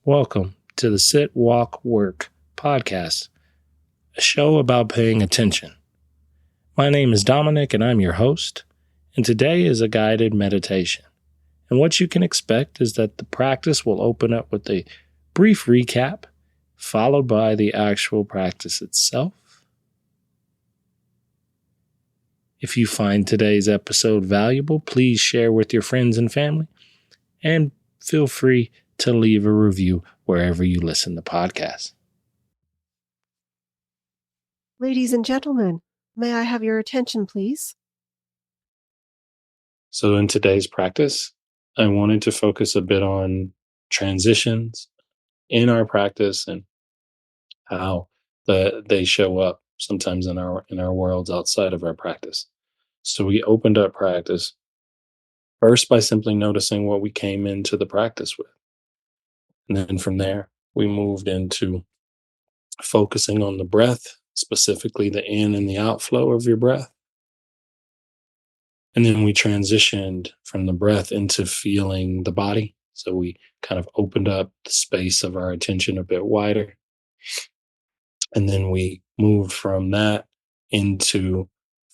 Welcome to the Sit, Walk, Work podcast, a show about paying attention. My name is Dominic and I'm your host, and today is a guided meditation. And what you can expect is that the practice will open up with a brief recap, followed by the actual practice itself. If you find today's episode valuable, please share with your friends and family, and feel free to leave a review wherever you listen to podcasts. Ladies and gentlemen, may I have your attention, please? So in today's practice, I wanted to focus a bit on transitions in our practice and how they show up sometimes in our worlds outside of our practice. So we opened up practice first by simply noticing what we came into the practice with. And then from there, we moved into focusing on the breath, specifically the in and the outflow of your breath. And then we transitioned from the breath into feeling the body. So we kind of opened up the space of our attention a bit wider. And then we moved from that into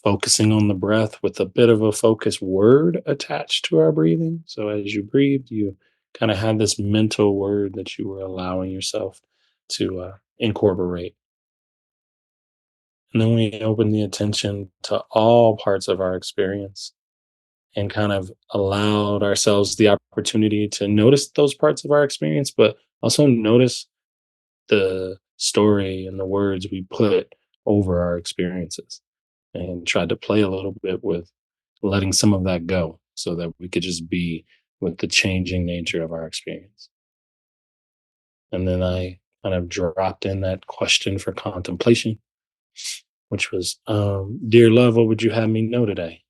focusing on the breath with a bit of a focus word attached to our breathing. So as you breathed, you kind of had this mental word that you were allowing yourself to incorporate. And then we opened the attention to all parts of our experience and kind of allowed ourselves the opportunity to notice those parts of our experience, but also notice the story and the words we put over our experiences, and tried to play a little bit with letting some of that go so that we could just be with the changing nature of our experience. And then I kind of dropped in that question for contemplation, which was, Dear love, what would you have me know today?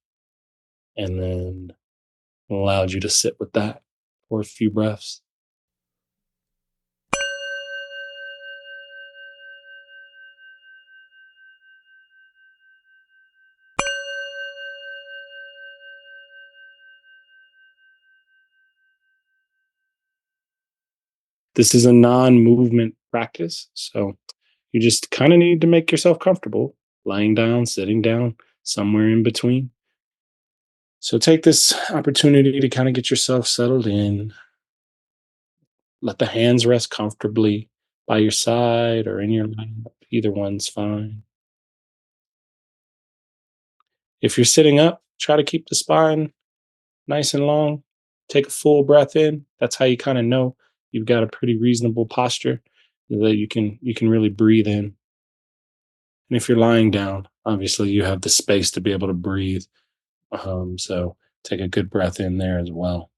And then allowed you to sit with that for a few breaths. This is a non-movement practice, so you just kind of need to make yourself comfortable, lying down, sitting down, somewhere in between. So take this opportunity to kind of get yourself settled in. Let the hands rest comfortably by your side or in your lap. Either one's fine. If you're sitting up, try to keep the spine nice and long. Take a full breath in. That's how you kind of know you've got a pretty reasonable posture that you can really breathe in. And if you're lying down, obviously you have the space to be able to breathe. So take a good breath in there as well.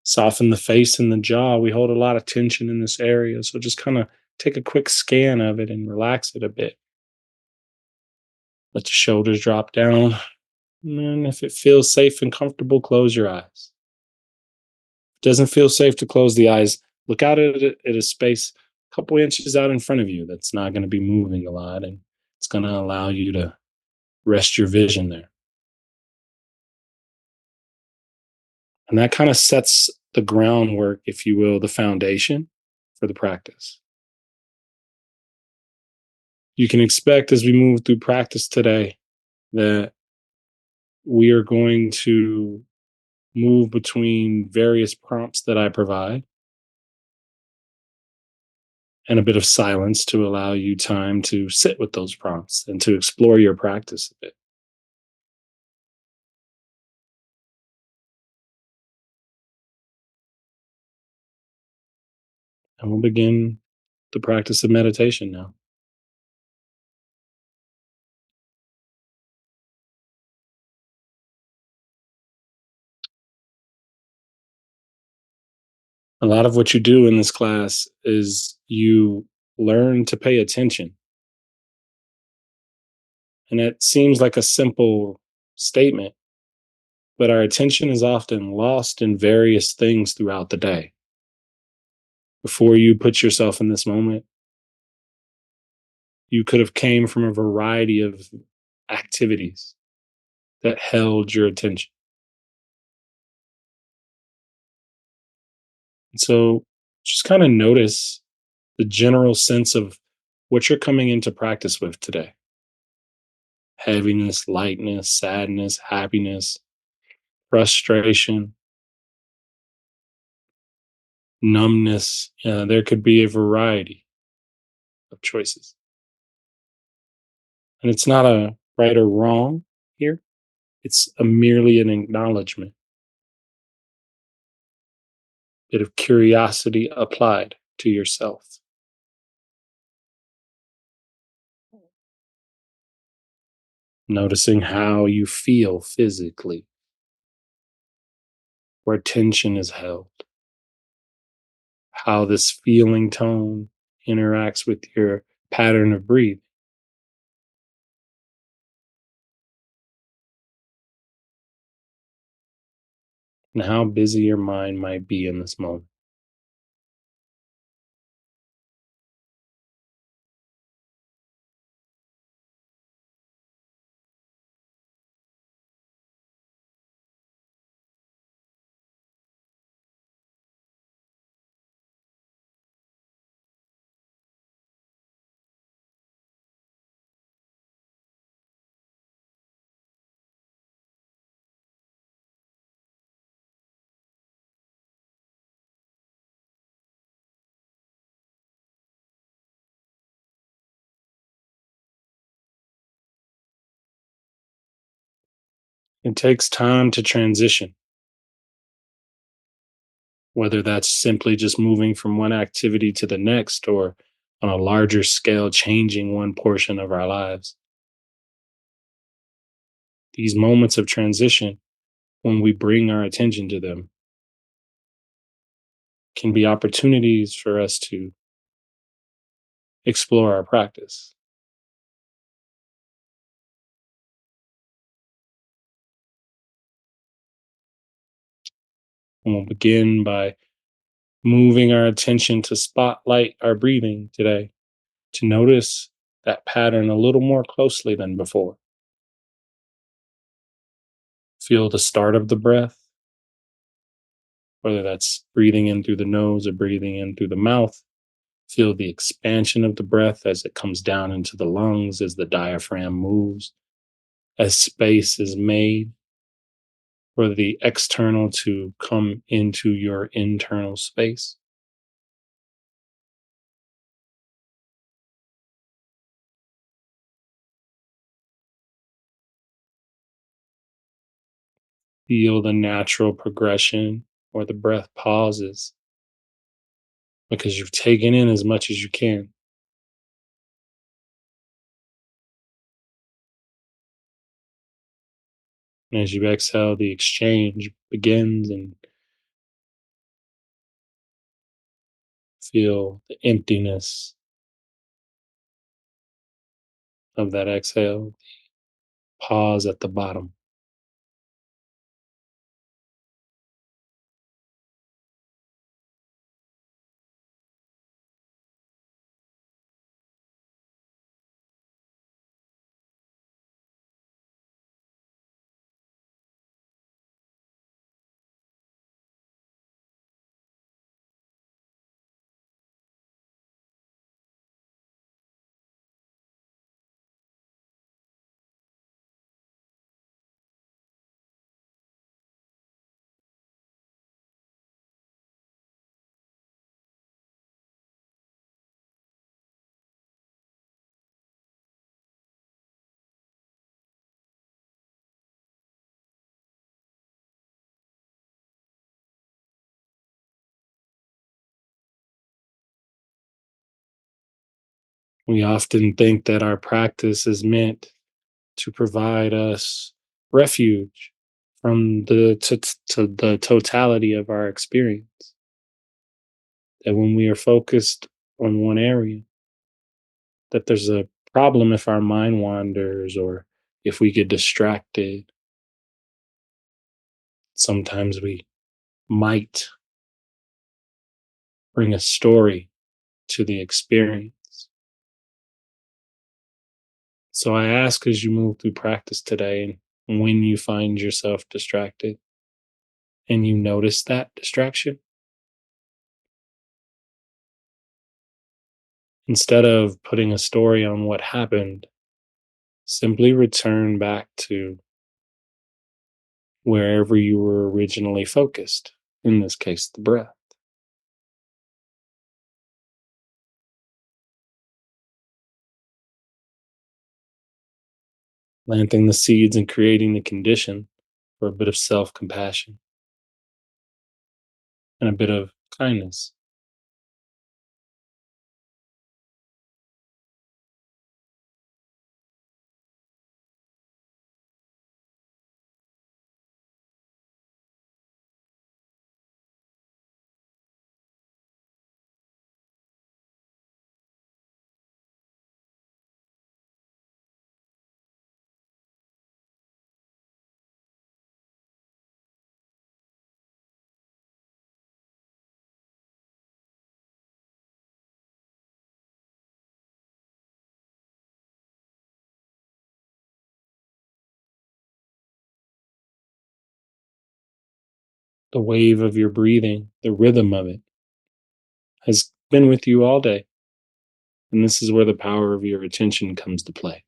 Soften the face and the jaw. We hold a lot of tension in this area. So just kind of take a quick scan of it and relax it a bit. Let your shoulders drop down. And then if it feels safe and comfortable, close your eyes. If it doesn't feel safe to close the eyes, look out at a space a couple inches out in front of you that's not going to be moving a lot. And it's going to allow you to rest your vision there. And that kind of sets the groundwork, if you will, the foundation for the practice. You can expect as we move through practice today that we are going to move between various prompts that I provide and a bit of silence to allow you time to sit with those prompts and to explore your practice a bit. And we'll begin the practice of meditation now. A lot of what you do in this class is you learn to pay attention. And it seems like a simple statement, but our attention is often lost in various things throughout the day. Before you put yourself in this moment, you could have came from a variety of activities that held your attention. And so just kind of notice the general sense of what you're coming into practice with today: heaviness, lightness, sadness, happiness, frustration, numbness. There could be a variety of choices. And it's not a right or wrong here, it's merely an acknowledgement, bit of curiosity applied to yourself, noticing how you feel physically, where tension is held, how this feeling tone interacts with your pattern of breathing, and how busy your mind might be in this moment. It takes time to transition, whether that's simply just moving from one activity to the next or on a larger scale, changing one portion of our lives. These moments of transition, when we bring our attention to them, can be opportunities for us to explore our practice. And we'll begin by moving our attention to spotlight our breathing today, to notice that pattern a little more closely than before. Feel the start of the breath, whether that's breathing in through the nose or breathing in through the mouth. Feel the expansion of the breath as it comes down into the lungs, as the diaphragm moves, as space is made for the external to come into your internal space. Feel the natural progression or the breath pauses because you've taken in as much as you can. And as you exhale, the exchange begins, and feel the emptiness of that exhale. Pause at the bottom. We often think that our practice is meant to provide us refuge from to the totality of our experience. That when we are focused on one area, that there's a problem if our mind wanders or if we get distracted. Sometimes we might bring a story to the experience. So I ask as you move through practice today, and when you find yourself distracted and you notice that distraction, instead of putting a story on what happened, simply return back to wherever you were originally focused, in this case, the breath. Planting the seeds and creating the condition for a bit of self compassion and a bit of kindness. The wave of your breathing, the rhythm of it, has been with you all day. And this is where the power of your attention comes to play.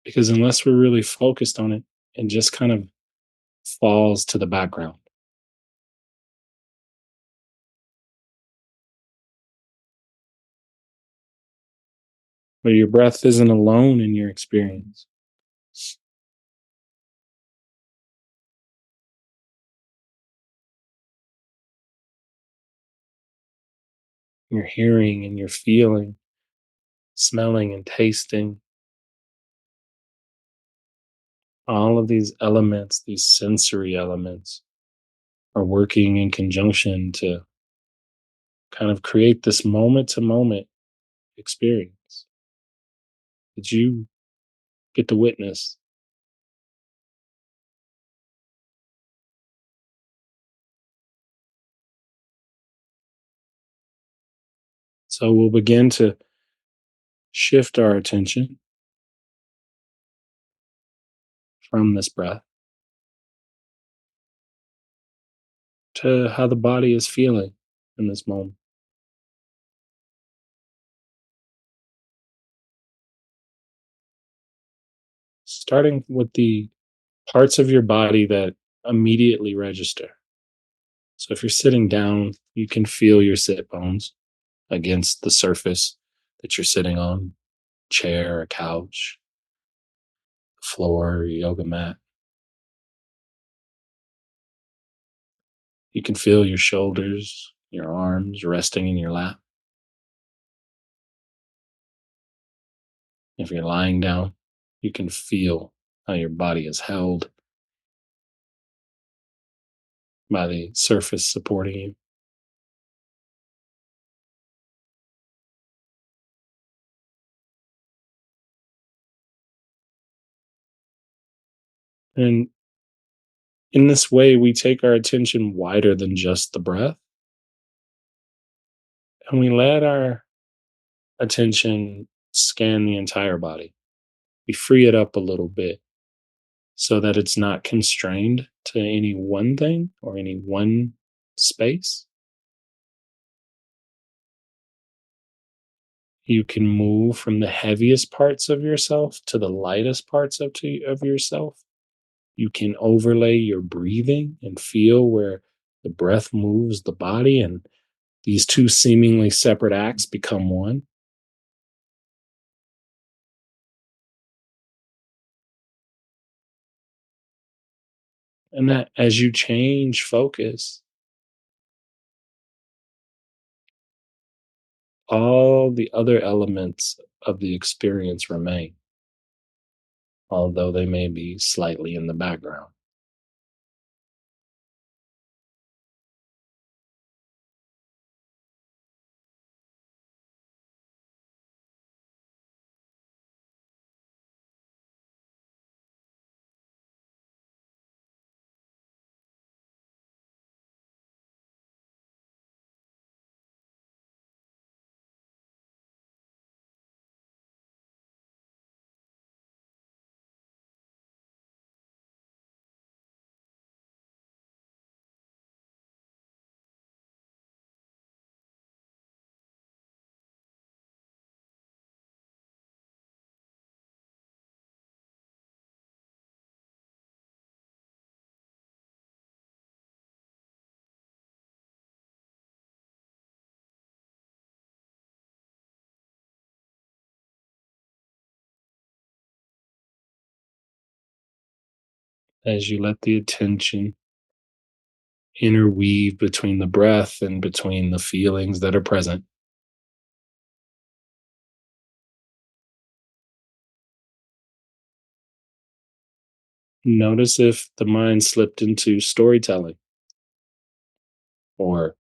Because unless we're really focused on it, it just kind of falls to the background. But your breath isn't alone in your experience. You're hearing and you're feeling, smelling and tasting. All of these elements, these sensory elements, are working in conjunction to kind of create this moment to moment experience that you get to witness. So we'll begin to shift our attention from this breath to how the body is feeling in this moment, starting with the parts of your body that immediately register. So if you're sitting down, you can feel your sit bones against the surface that you're sitting on, chair, a couch, floor, yoga mat. You can feel your shoulders, your arms resting in your lap. If you're lying down, you can feel how your body is held by the surface supporting you. And in this way, we take our attention wider than just the breath, and we let our attention scan the entire body. We free it up a little bit so that it's not constrained to any one thing or any one space. You can move from the heaviest parts of yourself to the lightest parts of yourself. You can overlay your breathing and feel where the breath moves the body, and these two seemingly separate acts become one. And that as you change focus, all the other elements of the experience remain, although they may be slightly in the background. as you let the attention interweave between the breath and between the feelings that are present. Notice if the mind slipped into storytelling or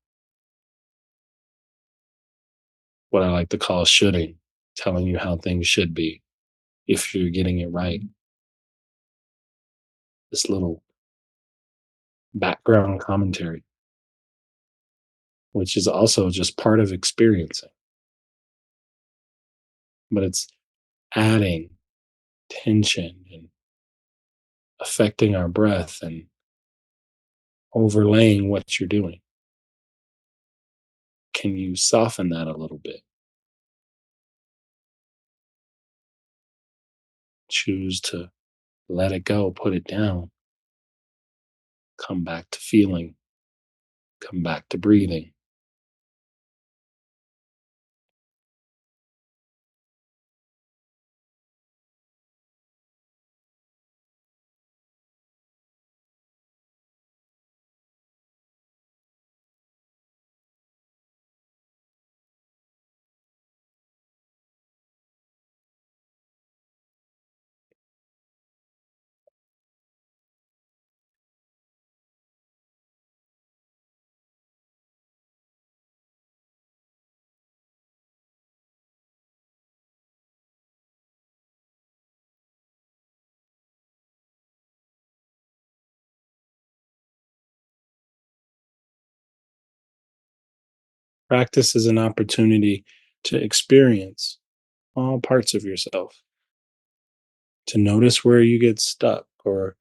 what I like to call shoulding, telling you how things should be if you're getting it right. This little background commentary, which is also just part of experiencing, but it's adding tension and affecting our breath and overlaying what you're doing. Can you soften that a little bit? Choose to let it go, put it down, come back to feeling, come back to breathing. Practice is an opportunity to experience all parts of yourself, to notice where you get stuck or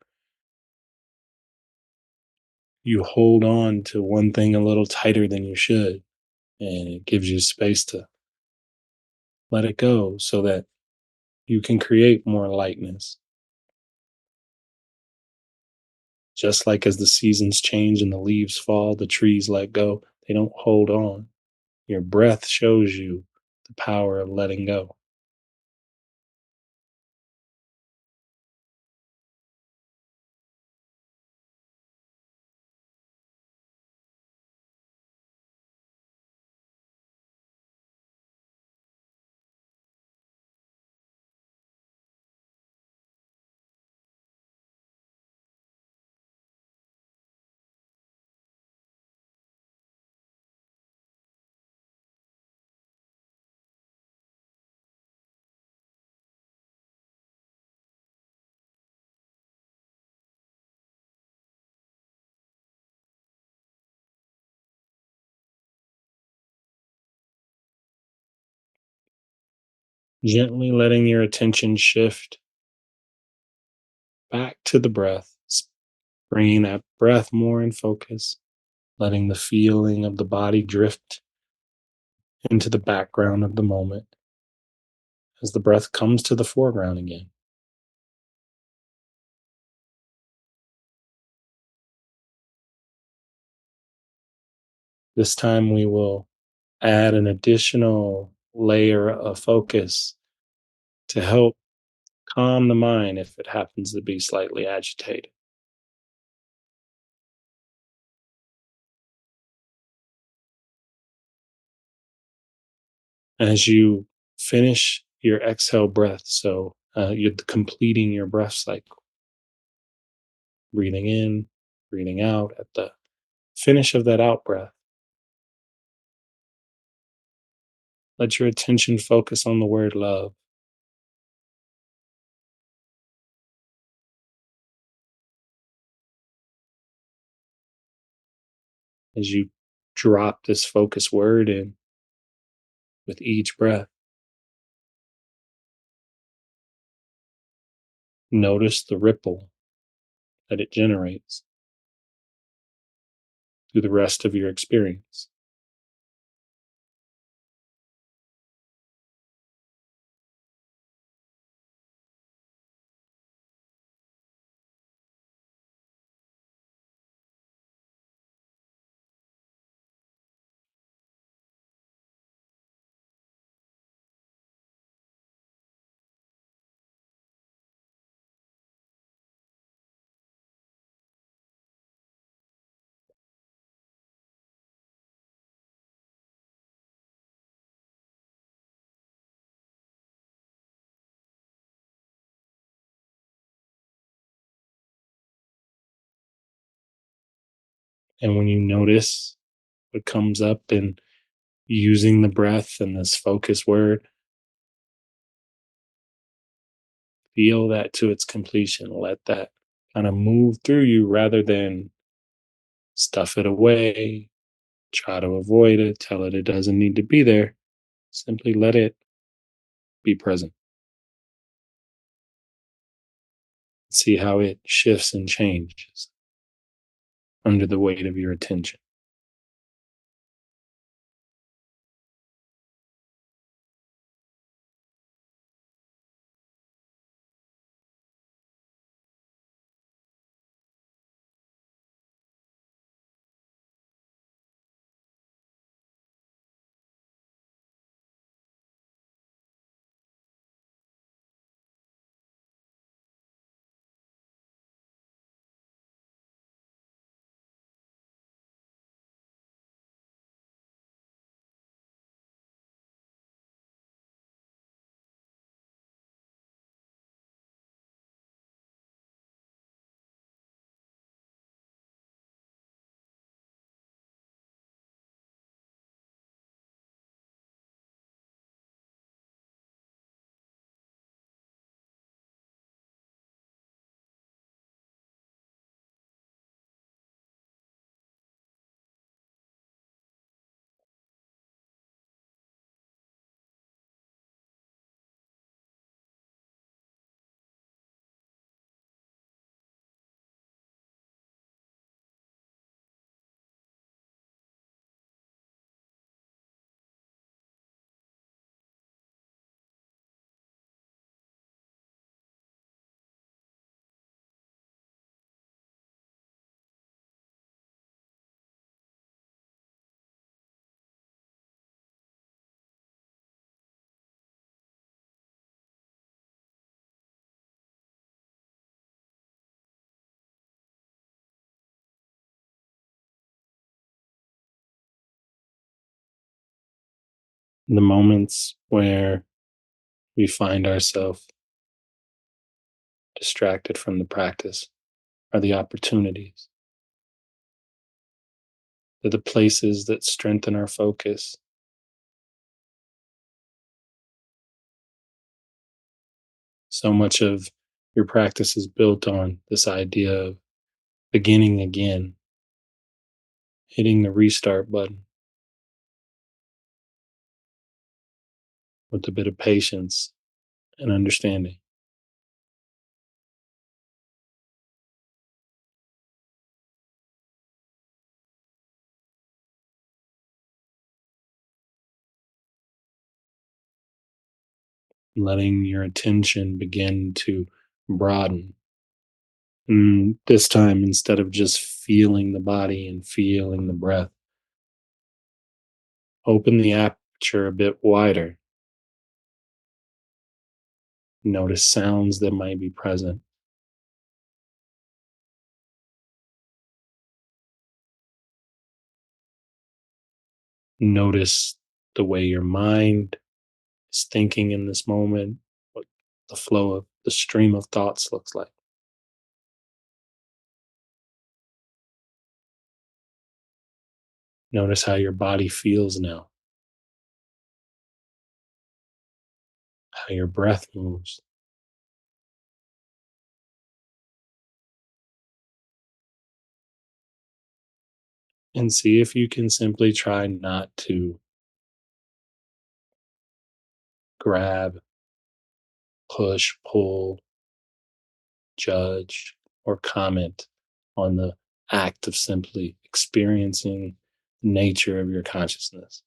you hold on to one thing a little tighter than you should. And it gives you space to let it go so that you can create more lightness. Just like as the seasons change and the leaves fall, the trees let go, they don't hold on. Your breath shows you the power of letting go. Gently letting your attention shift back to the breath, bringing that breath more in focus, letting the feeling of the body drift into the background of the moment as the breath comes to the foreground again. This time we will add an additional layer of focus to help calm the mind if it happens to be slightly agitated. As you finish your exhale breath, so you're completing your breath cycle, breathing in, breathing out. At the finish of that out breath, let your attention focus on the word love. As you drop this focus word in with each breath, notice the ripple that it generates through the rest of your experience. And when you notice what comes up and using the breath and this focus word, feel that to its completion. Let that kind of move through you rather than stuff it away, try to avoid it, tell it it doesn't need to be there. Simply let it be present. See how it shifts and changes under the weight of your attention. The moments where we find ourselves distracted from the practice are the opportunities. They're the places that strengthen our focus. So much of your practice is built on this idea of beginning again, hitting the restart button with a bit of patience and understanding, letting your attention begin to broaden. And this time, instead of just feeling the body and feeling the breath, open the aperture a bit wider. Notice sounds that might be present. Notice the way your mind is thinking in this moment, what the flow of the stream of thoughts looks like. Notice how your body feels now, how your breath moves, and see if you can simply try not to grab, push, pull, judge, or comment on the act of simply experiencing the nature of your consciousness.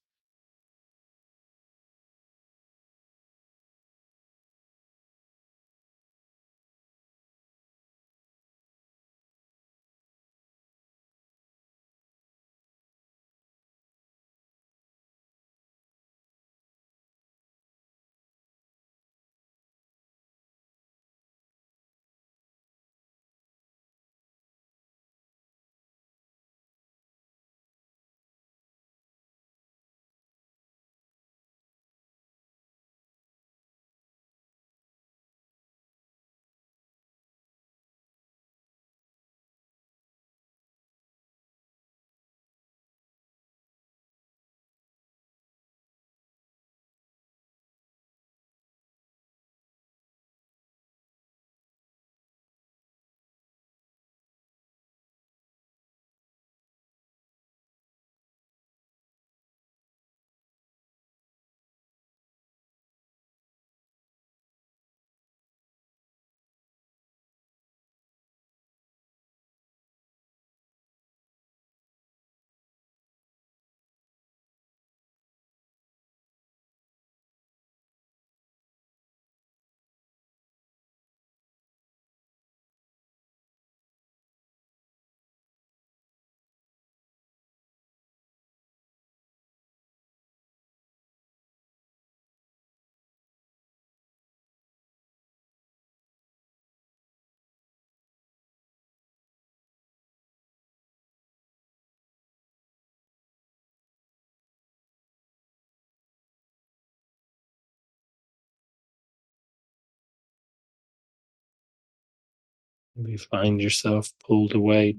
Maybe find yourself pulled away,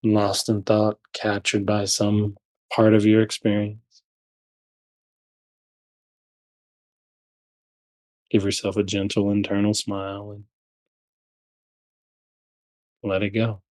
lost in thought, captured by some part of your experience. Give yourself a gentle internal smile and let it go.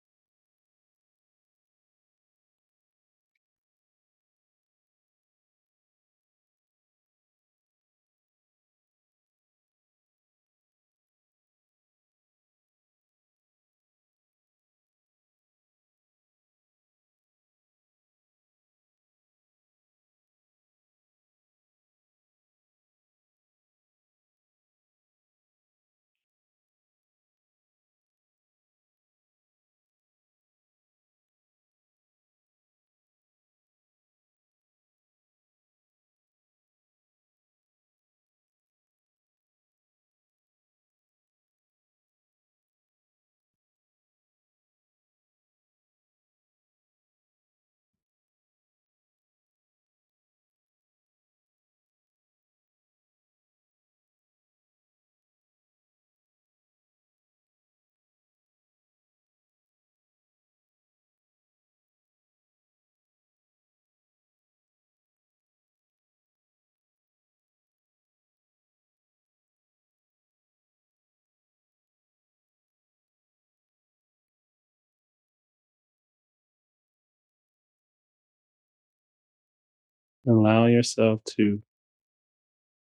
Allow yourself to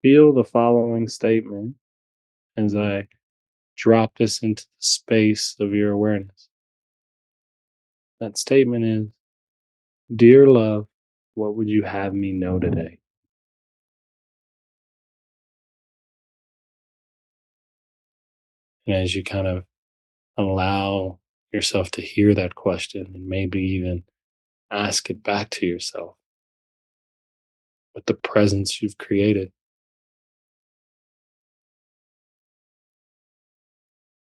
feel the following statement as I drop this into the space of your awareness. That statement is: Dear love, what would you have me know today? And as you kind of allow yourself to hear that question and maybe even ask it back to yourself with the presence you've created,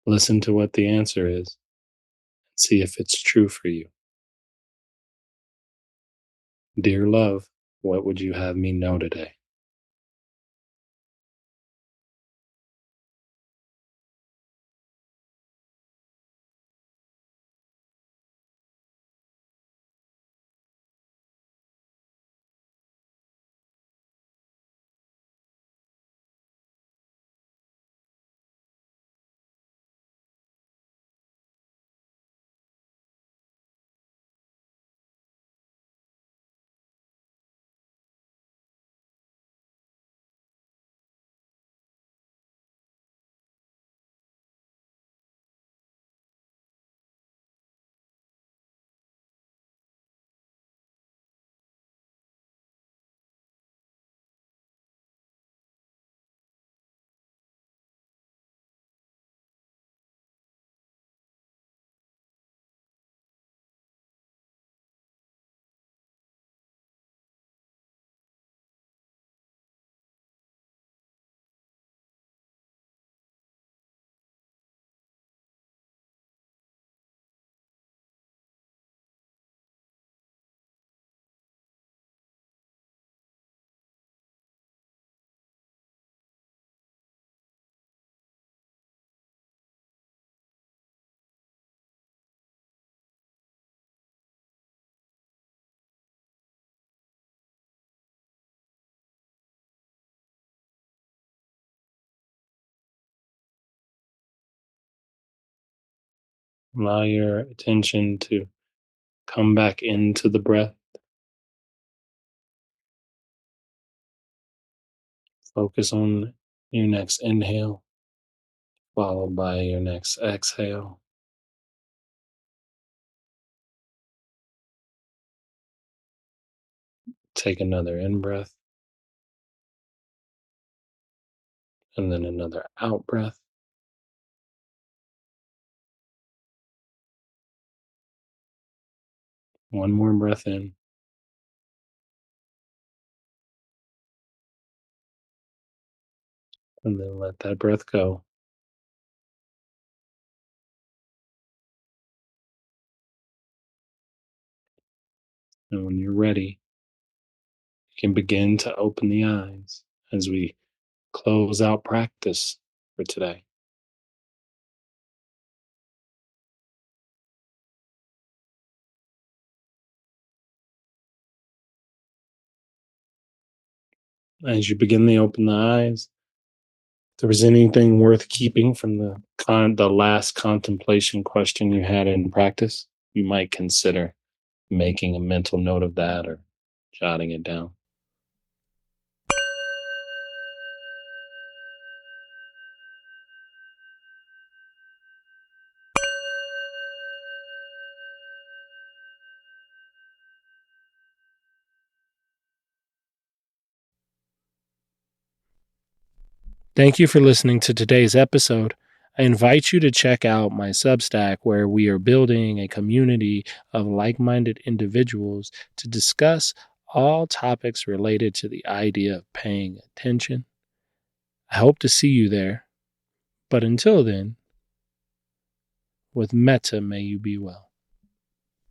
listen to what the answer is and see if it's true for you. Dear love, what would you have me know today? Allow your attention to come back into the breath. Focus on your next inhale, followed by your next exhale. Take another in breath and then another out breath. One more breath in, and then let that breath go. And when you're ready, you can begin to open the eyes as we close out practice for today. as you begin to open the eyes, if there was anything worth keeping from the last contemplation question you had in practice, you might consider making a mental note of that or jotting it down. Thank you for listening to today's episode. I invite you to check out my Substack, where we are building a community of like minded individuals to discuss all topics related to the idea of paying attention. I hope to see you there, but until then, with Metta, may you be well.